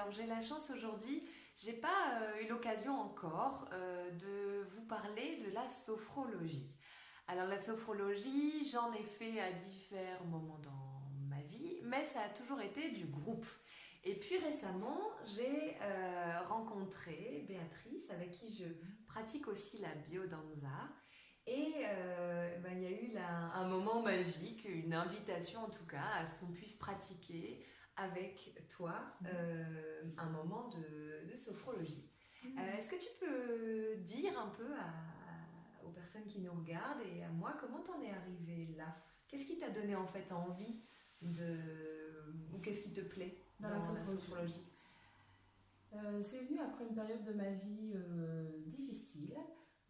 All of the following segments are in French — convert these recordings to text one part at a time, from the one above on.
Alors j'ai la chance aujourd'hui, j'ai pas eu l'occasion encore de vous parler de la sophrologie. Alors la sophrologie, j'en ai fait à divers moments dans ma vie, mais ça a toujours été du groupe. Et puis récemment, j'ai rencontré Béatrice, avec qui je pratique aussi la biodanza. Et il y a eu là un moment magique, une invitation en tout cas, à ce qu'on puisse pratiquer avec toi un moment de sophrologie. Est-ce que tu peux dire un peu aux personnes qui nous regardent et à moi comment t'en es arrivée là? Qu'est-ce qui t'a donné en fait envie ou qu'est-ce qui te plaît dans la sophrologie? C'est venu après une période de ma vie difficile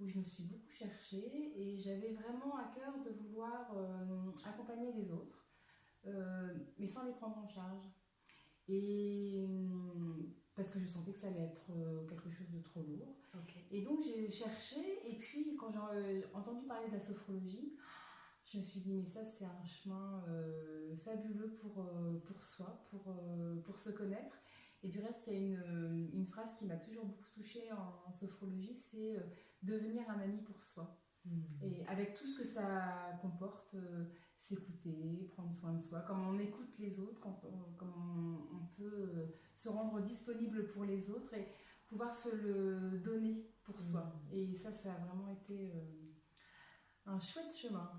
où je me suis beaucoup cherchée et j'avais vraiment à cœur de vouloir accompagner les autres, mais sans les prendre en charge. Et parce que je sentais que ça allait être quelque chose de trop lourd. Okay. Et donc j'ai cherché, et puis quand j'ai entendu parler de la sophrologie, je me suis dit mais ça c'est un chemin fabuleux pour soi, pour se connaître. Et du reste, il y a une phrase qui m'a toujours beaucoup touchée en sophrologie, c'est devenir un ami pour soi. Et avec tout ce que ça comporte, s'écouter, prendre soin de soi, comme on écoute les autres, comme on peut se rendre disponible pour les autres et pouvoir se le donner pour soi. Et ça a vraiment été un chouette chemin.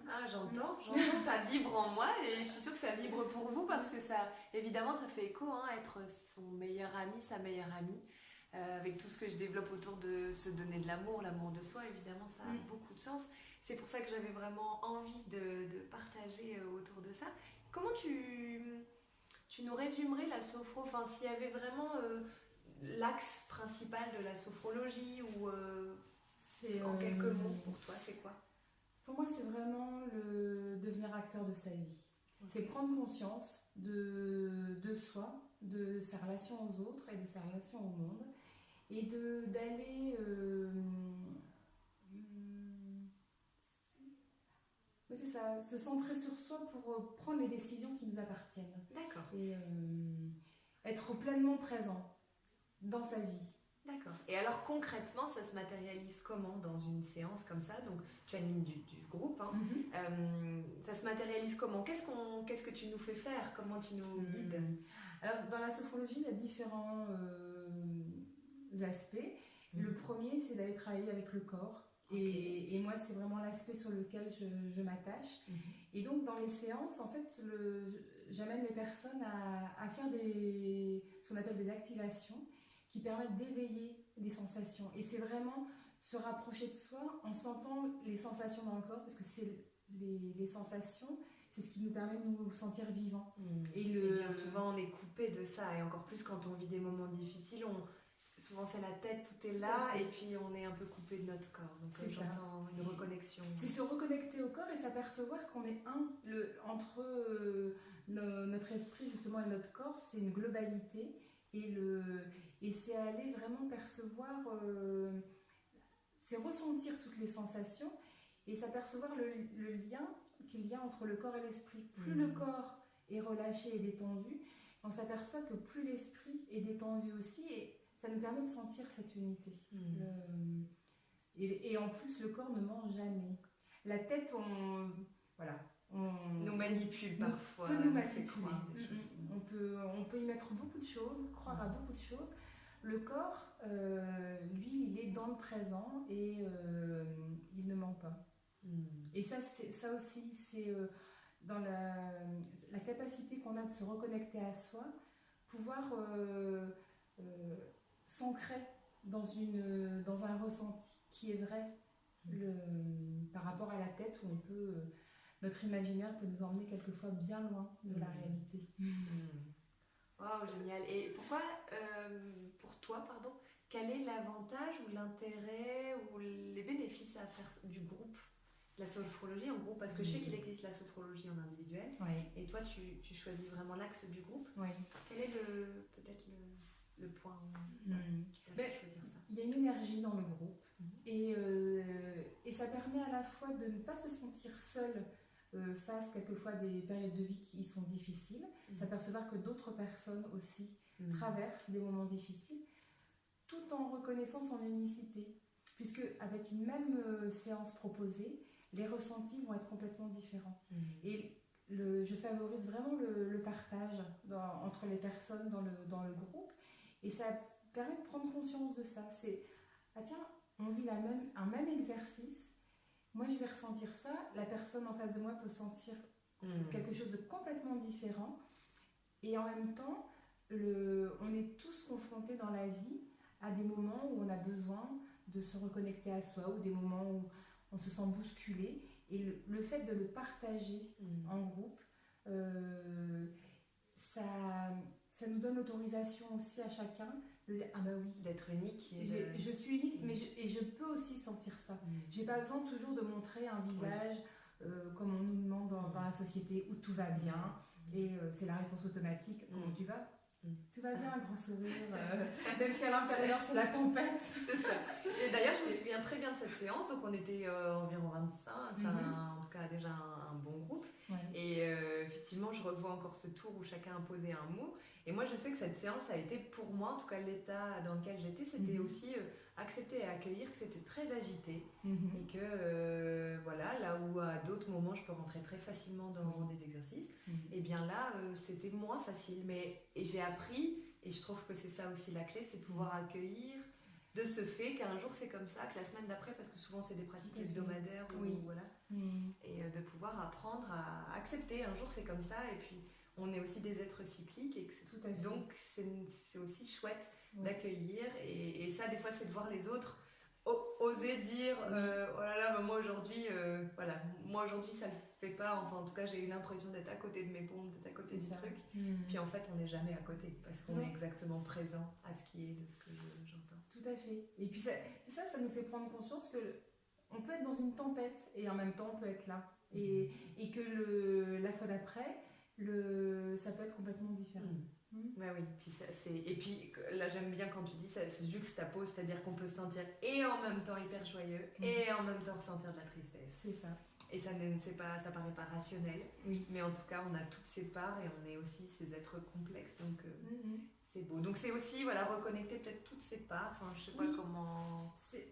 Ah, j'entends, ça vibre en moi et je suis sûre que ça vibre pour vous parce que ça, évidemment, ça fait écho, être son meilleur ami, sa meilleure amie. Avec tout ce que je développe autour de se donner de l'amour de soi, évidemment, ça a beaucoup de sens. C'est pour ça que j'avais vraiment envie de partager autour de ça. Comment tu nous résumerais la sophro, enfin, s'il y avait vraiment l'axe principal de la sophrologie ou en quelques mots pour toi, c'est quoi? Pour moi, c'est vraiment le devenir acteur de sa vie. Okay. C'est prendre conscience de soi, de sa relation aux autres et de sa relation au monde. Et d'aller... c'est ça, se centrer sur soi pour prendre les décisions qui nous appartiennent. D'accord. Et être pleinement présent dans sa vie. D'accord. Et alors concrètement, ça se matérialise comment dans une séance comme ça? Donc tu animes du groupe. Ça se matérialise comment? Qu'est-ce que tu nous fais faire? Comment tu nous guides? Alors dans la sophrologie, il y a différents aspects. Le premier, c'est d'aller travailler avec le corps. Okay. Et moi, c'est vraiment l'aspect sur lequel je m'attache. Et donc, dans les séances, en fait, j'amène les personnes à faire ce qu'on appelle des activations qui permettent d'éveiller les sensations. Et c'est vraiment se rapprocher de soi en sentant les sensations dans le corps, parce que c'est les sensations, c'est ce qui nous permet de nous sentir vivants. Et bien souvent, on est coupé de ça, et encore plus quand on vit des moments difficiles, souvent c'est la tête, tout est là, et puis on est un peu coupé de notre corps. Donc j'entends une reconnexion. C'est se reconnecter au corps et s'apercevoir qu'on est entre notre esprit justement et notre corps, c'est une globalité. Et c'est aller vraiment percevoir, c'est ressentir toutes les sensations et s'apercevoir le lien qu'il y a entre le corps et l'esprit. Plus le corps est relâché et détendu, on s'aperçoit que plus l'esprit est détendu aussi, et ça nous permet de sentir cette unité. Et en plus, le corps ne ment jamais. La tête, on nous manipule parfois. Peut nous manipuler. On peut y mettre beaucoup de choses, croire à beaucoup de choses. Le corps, lui, il est dans le présent et il ne ment pas. Et ça aussi, c'est dans la capacité qu'on a de se reconnecter à soi, pouvoir s'ancrer dans un ressenti qui est vrai par rapport à la tête où on peut... notre imaginaire peut nous emmener quelquefois bien loin de la réalité. Wow, génial. Et pour toi, quel est l'avantage ou l'intérêt ou les bénéfices à faire du groupe, la sophrologie en groupe? Parce que je sais qu'il existe la sophrologie en individuel. Et toi, tu choisis vraiment l'axe du groupe. Quel est peut-être le point qui t'a fait choisir ça? Il y a une énergie dans le groupe et ça permet à la fois de ne pas se sentir seul face quelquefois à des périodes de vie qui sont difficiles, s'apercevoir que d'autres personnes aussi traverse des moments difficiles, tout en reconnaissant son unicité. Puisque avec une même séance proposée, les ressentis vont être complètement différents. Et je favorise vraiment le partage entre les personnes dans le groupe. Et ça permet de prendre conscience de ça. C'est, ah tiens, on vit un même exercice. Moi, je vais ressentir ça. La personne en face de moi peut sentir quelque chose de complètement différent. Et en même temps, on est tous confrontés dans la vie à des moments où on a besoin de se reconnecter à soi, ou des moments où on se sent bousculé. Et le fait de le partager en groupe, ça nous donne l'autorisation aussi à chacun de dire ah bah oui, d'être unique. Je suis unique, mais je peux aussi sentir ça. J'ai pas besoin toujours de montrer un visage comme on nous demande dans la société où tout va bien. Et c'est la réponse automatique. Comment tu vas? Tout va bien, un grand sourire. Même si à l'intérieur c'est la tempête. C'est ça. Et d'ailleurs, je me souviens très bien de cette séance. Donc, on était environ 25, en tout cas déjà un bon groupe. Ouais. Et effectivement, je revois encore ce tour où chacun a posé un mot. Et moi, je sais que cette séance a été pour moi, en tout cas l'état dans lequel j'étais, c'était aussi accepter et accueillir que c'était très agité. Et que voilà, là où à d'autres moments je peux rentrer très facilement dans des exercices, et bien là, c'était moins facile. Et j'ai appris, et je trouve que c'est ça aussi la clé, c'est de pouvoir accueillir de ce fait qu'un jour c'est comme ça, que la semaine d'après, parce que souvent c'est des pratiques hebdomadaires, voilà, et de pouvoir apprendre à accepter, un jour c'est comme ça, et puis on est aussi des êtres cycliques, et donc c'est aussi chouette d'accueillir, et ça des fois c'est de voir les autres oser dire oh là là, bah, moi aujourd'hui ça le fait pas, enfin en tout cas j'ai eu l'impression d'être à côté de mes pompes, d'être à côté du truc, puis en fait on n'est jamais à côté parce qu'on est exactement présent à ce qui est de ce que j'entends. Tout à fait. Et puis ça nous fait prendre conscience que on peut être dans une tempête et en même temps on peut être là, et que la fois d'après ça peut être complètement différent. Bah oui, et puis là j'aime bien quand tu dis ça, c'est juxtapose, c'est-à-dire qu'on peut se sentir et en même temps hyper joyeux et en même temps ressentir de la tristesse. C'est ça. Et ça paraît pas rationnel, mais en tout cas on a toutes ces parts et on est aussi ces êtres complexes, donc c'est beau. Donc c'est aussi reconnecter peut-être toutes ces parts, enfin je sais pas comment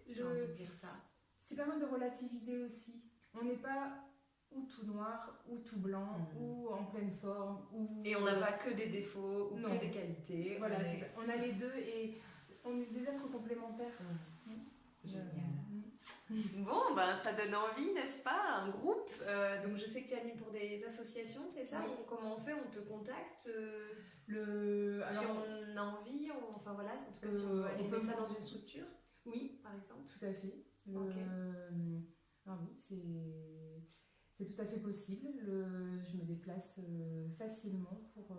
j'ai envie de dire ça. C'est pas mal de relativiser aussi. On n'est pas ou tout noir, ou tout blanc, ou en pleine forme. Et on n'a pas que des défauts, ou que des qualités. Voilà, on a les deux et on est des êtres complémentaires. Génial. Bon, ça donne envie, n'est-ce pas? Un groupe. Donc je sais que tu animes pour des associations, c'est ça? Comment on fait? On te contacte si on a envie, enfin voilà, en tout cas si on veut animer ça dans une structure? Oui, par exemple. Tout à fait. C'est tout à fait possible. Je me déplace facilement pour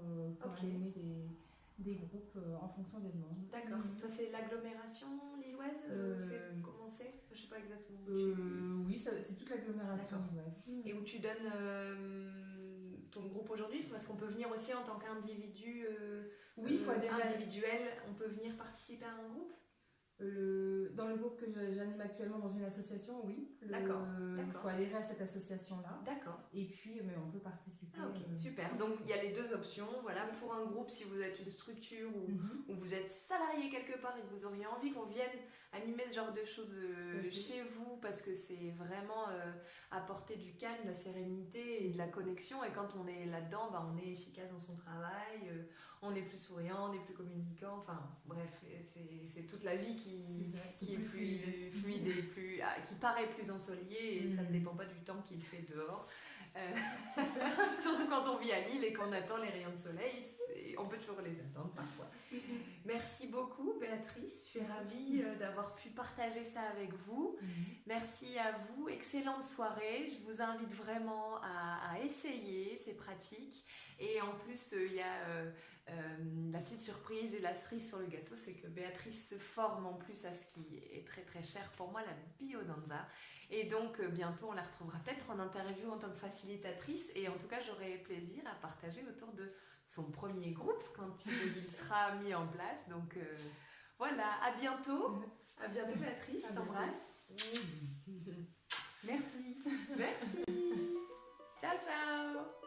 animer des groupes en fonction des demandes. D'accord. Toi, c'est l'agglomération lilloise comment c'est? Je ne sais pas exactement. Oui, c'est toute l'agglomération lilloise. Et où tu donnes ton groupe aujourd'hui? Parce qu'on peut venir aussi en tant qu'individu il faut adhérer individuel. On peut venir participer à un groupe? Dans le groupe que j'anime actuellement dans une association, oui. D'accord. Il faut adhérer à cette association-là. D'accord. Et puis, mais on peut participer. Super. Donc, il y a les deux options. Voilà, pour un groupe, si vous êtes une structure ou vous êtes salarié quelque part et que vous auriez envie qu'on vienne animer ce genre de choses chez vous, parce que c'est vraiment apporter du calme, de la sérénité et de la connexion. Et quand on est là-dedans, on est efficace dans son travail, on est plus souriant, on est plus communicant. Enfin, bref, c'est toute la vie qui est plus fluide et qui paraît plus ensoleillée, et ça ne dépend pas du temps qu'il fait dehors. C'est ça. Surtout quand on vit à Lille et qu'on attend les rayons de soleil, on peut toujours les attendre parfois. Merci beaucoup Béatrice, je suis ravie d'avoir pu partager ça avec vous. Merci à vous, excellente soirée. Je vous invite vraiment à essayer ces pratiques, et en plus il y a la petite surprise et la cerise sur le gâteau, c'est que Béatrice se forme en plus à ce qui est très très cher pour moi, la biodanza. Et donc bientôt on la retrouvera peut-être en interview en tant que facilitatrice, et en tout cas j'aurai plaisir à partager autour de son premier groupe quand il sera mis en place. Donc voilà, à bientôt Béatrice, je t'embrasse. Merci. Ciao ciao.